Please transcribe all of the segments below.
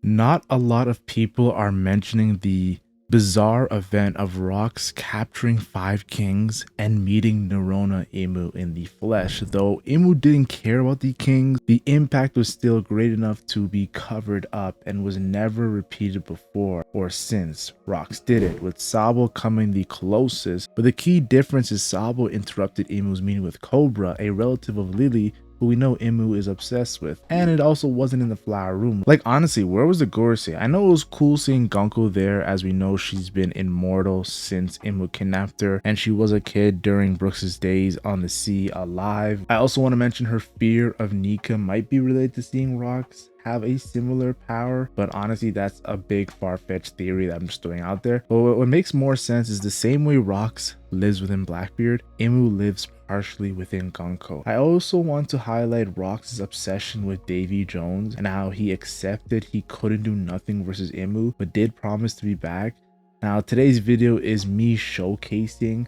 Not a lot of people are mentioning the bizarre event of Rocks capturing 5 kings and meeting Nerona Imu in the flesh. Though Imu didn't care about the kings, the impact was still great enough to be covered up and was never repeated before or since Rocks did it, with Sabo coming the closest. But the key difference is Sabo interrupted Imu's meeting with Cobra, a relative of Lily, who we know Imu is obsessed with, and it also wasn't in the flower room. Like, honestly, where was the Gorosei? I know it was cool seeing Gunko there, as we know she's been immortal since Imu kidnapped her, and she was a kid during Brooks's days on the sea alive. I also want to mention her fear of Nika might be related to seeing Rocks have a similar power, but honestly that's a big far-fetched theory that I'm just throwing out there. But what makes more sense is the same way Rocks lives within Blackbeard, Imu lives partially within Gunko. I also want to highlight Rocks' obsession with Davy Jones and how he accepted he couldn't do nothing versus Imu, but did promise to be back. Now today's video is me showcasing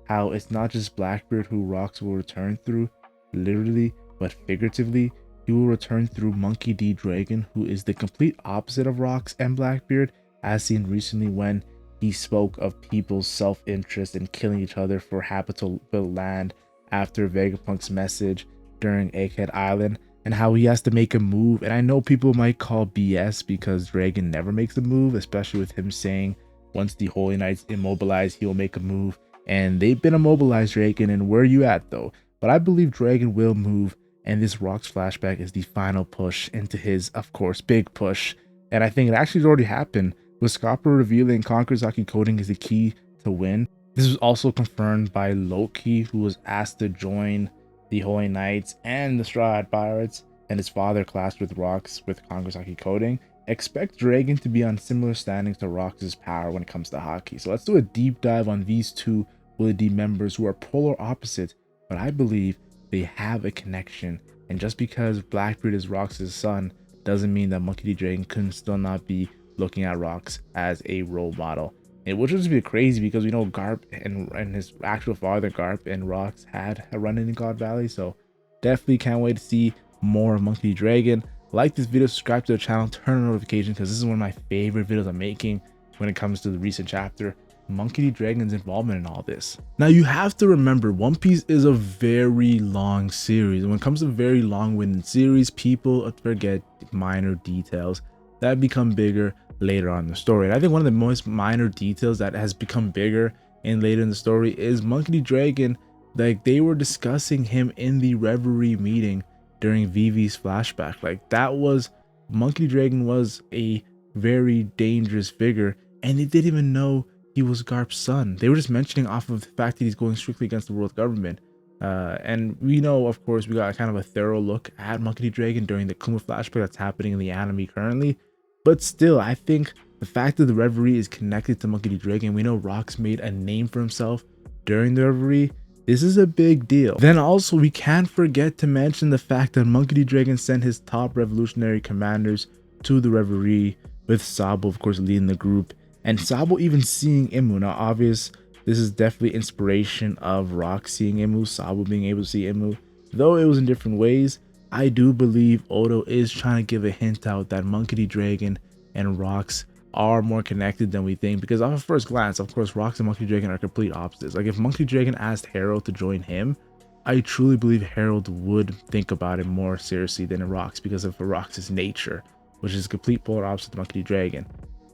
how it's not just Blackbeard who Rocks will return through, literally, but figuratively. He will return through Monkey D. Dragon, who is the complete opposite of Rocks and Blackbeard, as seen recently when he spoke of people's self-interest in killing each other for habitable land after Vegapunk's message during Egghead Island, and how he has to make a move. And I know people might call BS because Dragon never makes a move, especially with him saying once the Holy Knights immobilize, he will make a move. And they've been immobilized, Dragon, and where are you at though? But I believe Dragon will move, and this Rocks flashback is the final push into his, of course, big push. And I think it actually already happened, with Scarpa revealing Kankurazaki coding is the key to win. This was also confirmed by Loki, who was asked to join the Holy Knights and the Straw Hat Pirates, and his father clashed with Rocks with Kankurazaki coding. Expect Dragon to be on similar standings to Rocks' power when it comes to hockey. So let's do a deep dive on these two Willie D members who are polar opposites, but I believe they have a connection. And just because Blackbeard is Rocks' son doesn't mean that Monkey D. Dragon can still not be looking at Rocks as a role model. It would just be crazy because we know Garp and his actual father Garp and Rocks had a run-in God Valley. So definitely can't wait to see more of Monkey D. Dragon. Like this video, subscribe to the channel, turn on notifications, because this is one of my favorite videos I'm making when it comes to the recent chapter, Monkey D. Dragon's involvement in all this. Now you have to remember, One Piece is a very long series, and when it comes to very long-winded series, people forget minor details that become bigger later on in the story. And I think one of the most minor details that has become bigger and later in the story is Monkey D. Dragon. Like, they were discussing him in the Reverie meeting during Vivi's flashback. Like, that was, Monkey D. Dragon was a very dangerous figure, and they didn't even know he was Garp's son. They were just mentioning off of the fact that he's going strictly against the world government. And we know, of course, we got kind of a thorough look at Monkey D. Dragon during the Kuma flashback that's happening in the anime currently. But still, I think the fact that the Reverie is connected to Monkey D. Dragon, we know Rocks made a name for himself during the Reverie. This is a big deal. Then also, we can't forget to mention the fact that Monkey D. Dragon sent his top revolutionary commanders to the Reverie, with Sabo, of course, leading the group, and Sabo even seeing Imu. Now, obvious, this is definitely inspiration of Rocks seeing Imu, Sabo being able to see Imu, though it was in different ways. I do believe Oda is trying to give a hint out that Monkey D. Dragon and Rocks are more connected than we think, because off of first glance, of course, Rocks and Monkey D. Dragon are complete opposites. Like, if Monkey D. Dragon asked Harold to join him, I truly believe Harold would think about it more seriously than Rocks, because of Rocks' nature, which is complete polar opposite to Monkey D. Dragon.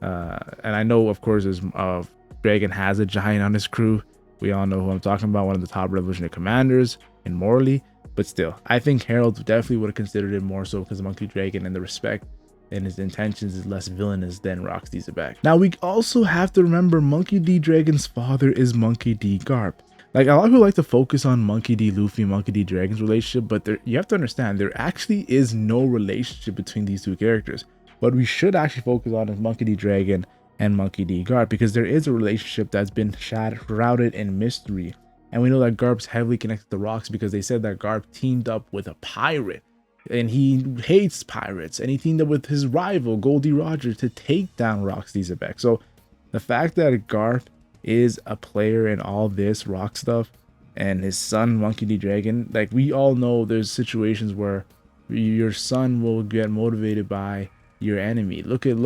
And I know, of course, there's Dragon has a giant on his crew. We all know who I'm talking about, one of the top revolutionary commanders in Morley. But still, I think Harold definitely would have considered it more so because Monkey Dragon and the respect and his intentions is less villainous than Rocks D. Xebec. Now, we also have to remember Monkey D. Dragon's father is Monkey D. Garp. Like, a lot of people like to focus on Monkey D. Luffy and Monkey D. Dragon's relationship, but you have to understand, there actually is no relationship between these two characters. What we should actually focus on is Monkey D. Dragon and Monkey D. Garp, because there is a relationship that's been shrouded in mystery. And we know that Garp's heavily connected to Rocks because they said that Garp teamed up with a pirate, and he hates pirates, and he teamed up with his rival Goldie Roger to take down Rocks D. Xebec. So the fact that Garp is a player in all this Rock stuff, and his son Monkey D. Dragon, like, we all know there's situations where your son will get motivated by your enemy. Look at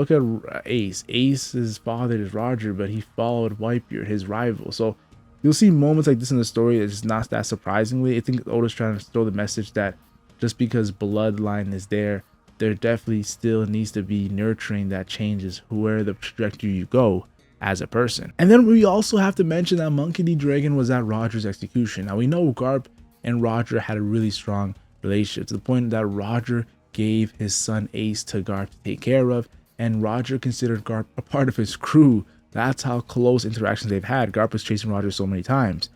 Ace. Ace's father is Roger, but he followed Whitebeard, his rival. So you'll see moments like this in the story. It's not that surprisingly. I think Oda's trying to throw the message that just because bloodline is there definitely still needs to be nurturing that changes where the trajectory you go as a person. And then we also have to mention that Monkey D. Dragon was at Roger's execution. Now we know Garp and Roger had a really strong relationship to the point that Roger gave his son Ace to Garp to take care of, and Roger considered Garp a part of his crew. That's how close interactions they've had. Garp was chasing Roger so many times.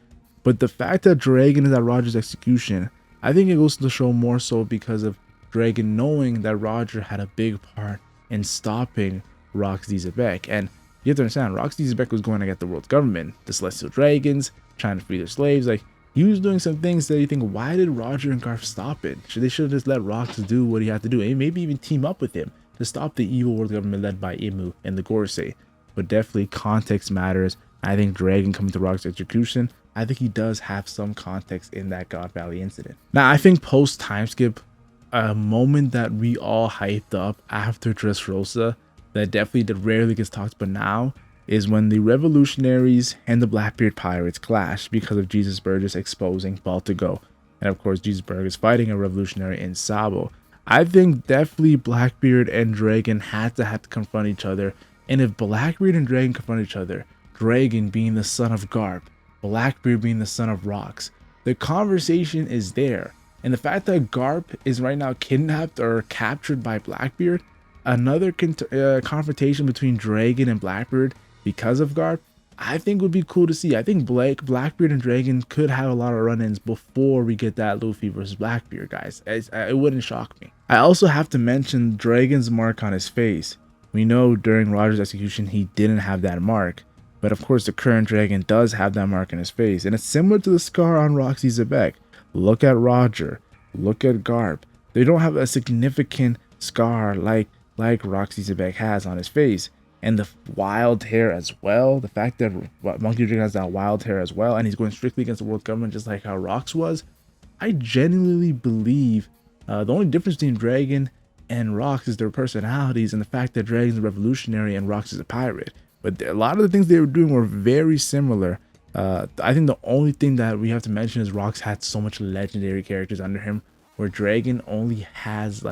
But the fact that Dragon is at Roger's execution, I think it goes to show more so because of Dragon knowing that Roger had a big part in stopping Rocks D Xebec. And you have to understand, Rocks D Xebec was going to get the world government, the Celestial Dragons, trying to free their slaves. Like, he was doing some things that you think, why did Roger and Garp stop it? They should have just let Rocks do what he had to do, and maybe even team up with him to stop the evil world government led by Imu and the Gorosei. But definitely context matters. I think Dragon coming to Rock's execution, I think he does have some context in that God Valley incident. Now, I think post time skip, a moment that we all hyped up after Dressrosa that definitely rarely gets talked about now is when the Revolutionaries and the Blackbeard Pirates clash because of Jesus Burgess exposing Baltigo. And of course, Jesus Burgess fighting a revolutionary in Sabo. I think definitely Blackbeard and Dragon had to confront each other. And if Blackbeard and Dragon confront each other, Dragon being the son of Garp, Blackbeard being the son of Rocks, the conversation is there. And the fact that Garp is right now kidnapped or captured by Blackbeard, another confrontation between Dragon and Blackbeard because of Garp, I think would be cool to see. I think Blackbeard and Dragon could have a lot of run-ins before we get that Luffy versus Blackbeard, guys. It wouldn't shock me. I also have to mention Dragon's mark on his face. We know during Roger's execution he didn't have that mark, but of course the current Dragon does have that mark on his face, and it's similar to the scar on Rocks D Xebec. Look at Roger, look at Garp. They don't have a significant scar like Rocks D Xebec has on his face. And the wild hair as well, the fact that Monkey D. Dragon has that wild hair as well, and he's going strictly against the world government just like how Rocks was, I genuinely believe the only difference between Dragon and Rocks is their personalities and the fact that Dragon's a revolutionary and Rocks is a pirate. But a lot of the things they were doing were very similar. I think the only thing that we have to mention is Rocks had so much legendary characters under him, where Dragon only has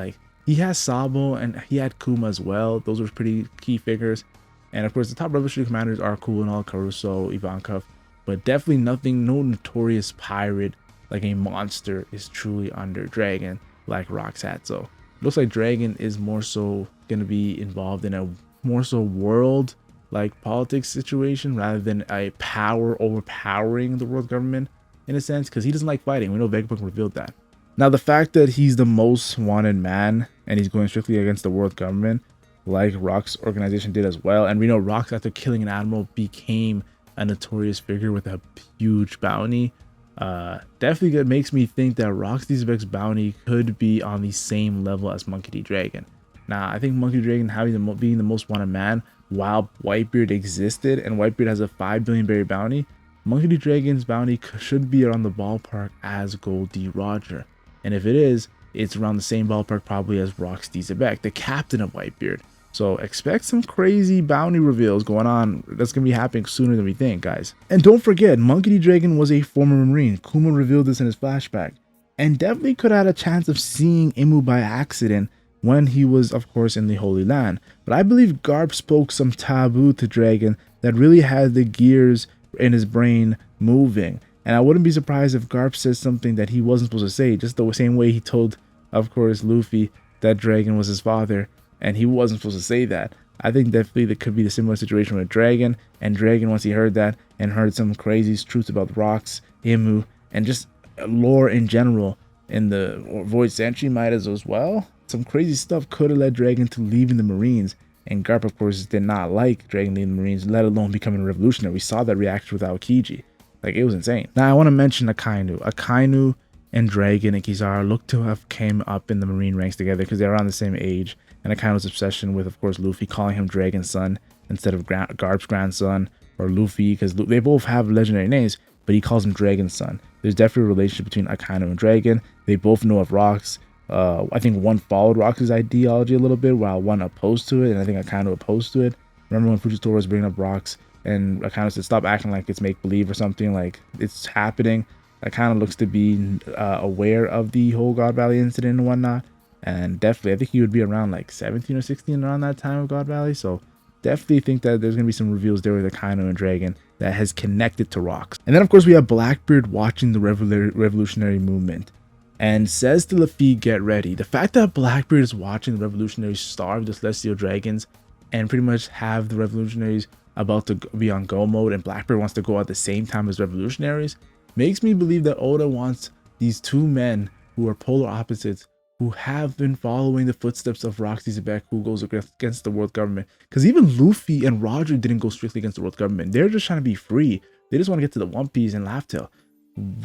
he has Sabo and he had Kuma as well. Those were pretty key figures. And of course, the top revolutionary commanders are cool and all, Caruso, Ivankov, but definitely no notorious pirate like a monster is truly under Dragon like Rocks had. So it looks like Dragon is more so going to be involved in a more so world like politics situation rather than a power overpowering the world government in a sense, because he doesn't like fighting. We know Vegapunk revealed that. Now, the fact that he's the most wanted man and he's going strictly against the world government, like Rock's organization did as well. And we know Rocks, after killing an admiral, became a notorious figure with a huge bounty. Definitely makes me think that Rocks D Xebec's bounty could be on the same level as Monkey D. Dragon. Now, I think Monkey D. Dragon being the most wanted man while Whitebeard existed, and Whitebeard has a 5 billion berry bounty, Monkey D. Dragon's bounty should be around the ballpark as Gold D. Roger. And if it is, it's around the same ballpark probably as Rocks D. Xebec, the captain of Whitebeard. So expect some crazy bounty reveals going on. That's going to be happening sooner than we think, guys. And don't forget, Monkey D. Dragon was a former Marine. Kuma revealed this in his flashback. And definitely could have had a chance of seeing Imu by accident when he was, of course, in the Holy Land. But I believe Garp spoke some taboo to Dragon that really had the gears in his brain moving. And I wouldn't be surprised if Garp says something that he wasn't supposed to say, just the same way he told, of course, Luffy that Dragon was his father, and he wasn't supposed to say that. I think definitely there could be the similar situation with Dragon, and Dragon, once he heard that and heard some crazy truths about Rocks, Imu, and just lore in general in the Void Century might as well, some crazy stuff could have led Dragon to leaving the Marines. And Garp, of course, did not like Dragon leaving the Marines, let alone becoming a revolutionary. We saw that reaction with Aokiji. Like, it was insane. Now, I want to mention Akainu. Akainu and Dragon and Kizaru look to have came up in the Marine ranks together because they're around the same age. And Akainu's obsession with, of course, Luffy, calling him Dragon's son instead of Garp's grandson, or Luffy, because they both have legendary names, but he calls him Dragon's son. There's definitely a relationship between Akainu and Dragon. They both know of Rocks. I think one followed Rox's ideology a little bit while one opposed to it, and I think I kind of opposed to it. Remember when Fujitora was bringing up Rox, and I kind of said, stop acting like it's make-believe or something, like it's happening. That kind of looks to be aware of the whole God Valley incident and whatnot. And definitely, I think he would be around like 17 or 16 around that time of God Valley. So definitely think that there's going to be some reveals there with Akainu and Dragon that has connected to Rox. And then, of course, we have Blackbeard watching the revolutionary movement and says to Luffy, get ready. The fact that Blackbeard is watching the revolutionaries starve the Celestial Dragons and pretty much have the revolutionaries about to be on go mode, and Blackbeard wants to go at the same time as revolutionaries, makes me believe that Oda wants these two men who are polar opposites, who have been following the footsteps of Rocks D Xebec, who goes against the world government. Because even Luffy and Roger didn't go strictly against the world government. They're just trying to be free. They just want to get to the One Piece and Laugh Tale.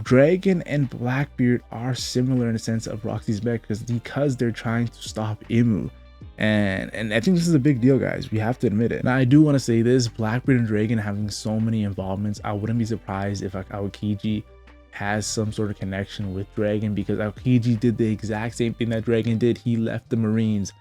Dragon and Blackbeard are similar in the sense of Rocks D Xebec because they're trying to stop Imu. And I think this is a big deal, guys. We have to admit it. Now, I do want to say this: Blackbeard and Dragon having so many involvements, I wouldn't be surprised if like Aokiji has some sort of connection with Dragon, because Aokiji did the exact same thing that Dragon did. He left the Marines.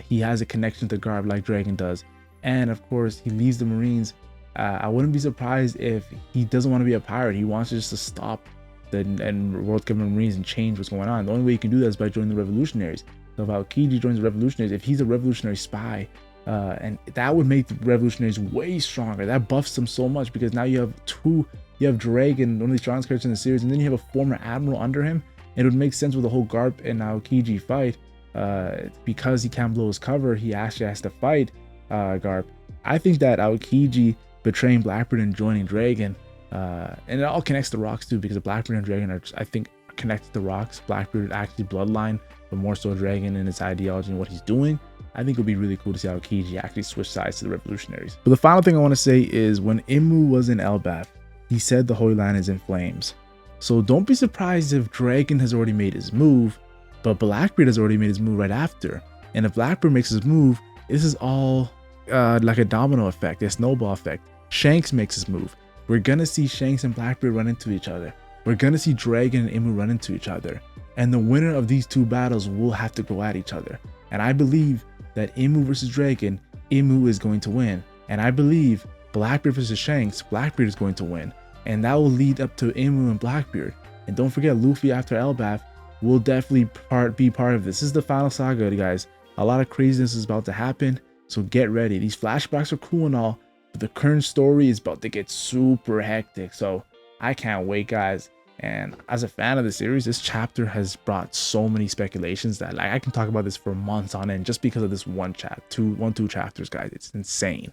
He has a connection to Garb like Dragon does, and of course he leaves the Marines. I wouldn't be surprised if he doesn't want to be a pirate. He wants just to stop the world government Marines and change what's going on. The only way you can do that is by joining the revolutionaries. So if Aokiji joins the revolutionaries, if he's a revolutionary spy, and that would make the revolutionaries way stronger. That buffs them so much, because now you have Dragon, one of the strongest characters in the series, and then you have a former admiral under him. And it would make sense with the whole Garp and Aokiji fight, because he can't blow his cover. He actually has to fight Garp. I think that Aokiji betraying Blackbeard and joining Dragon, and it all connects to Rocks too, because Blackbeard and Dragon are, I think, connected to Rocks. Blackbeard actually bloodline, but more so Dragon and its ideology and what he's doing. I think it would be really cool to see Aokiji actually switch sides to the revolutionaries. But the final thing I want to say is, when Imu was in Elbaf, he said the Holy Land is in flames. So don't be surprised if Dragon has already made his move, but Blackbeard has already made his move right after. And if Blackbeard makes his move, this is all like a domino effect, a snowball effect. Shanks makes his move. We're gonna see Shanks and Blackbeard run into each other. We're gonna see Dragon and Imu run into each other. And the winner of these two battles will have to go at each other. And I believe that Imu versus Dragon, Imu is going to win. And I believe Blackbeard versus Shanks, Blackbeard is going to win. And that will lead up to Imu and Blackbeard. And don't forget, Luffy after Elbaf will definitely be part of this. This is the final saga, guys. A lot of craziness is about to happen, so get ready. These flashbacks are cool and all, but the current story is about to get super hectic. So I can't wait, guys. And as a fan of the series, this chapter has brought so many speculations that, like, I can talk about this for months on end just because of this one two chapters, guys. It's insane.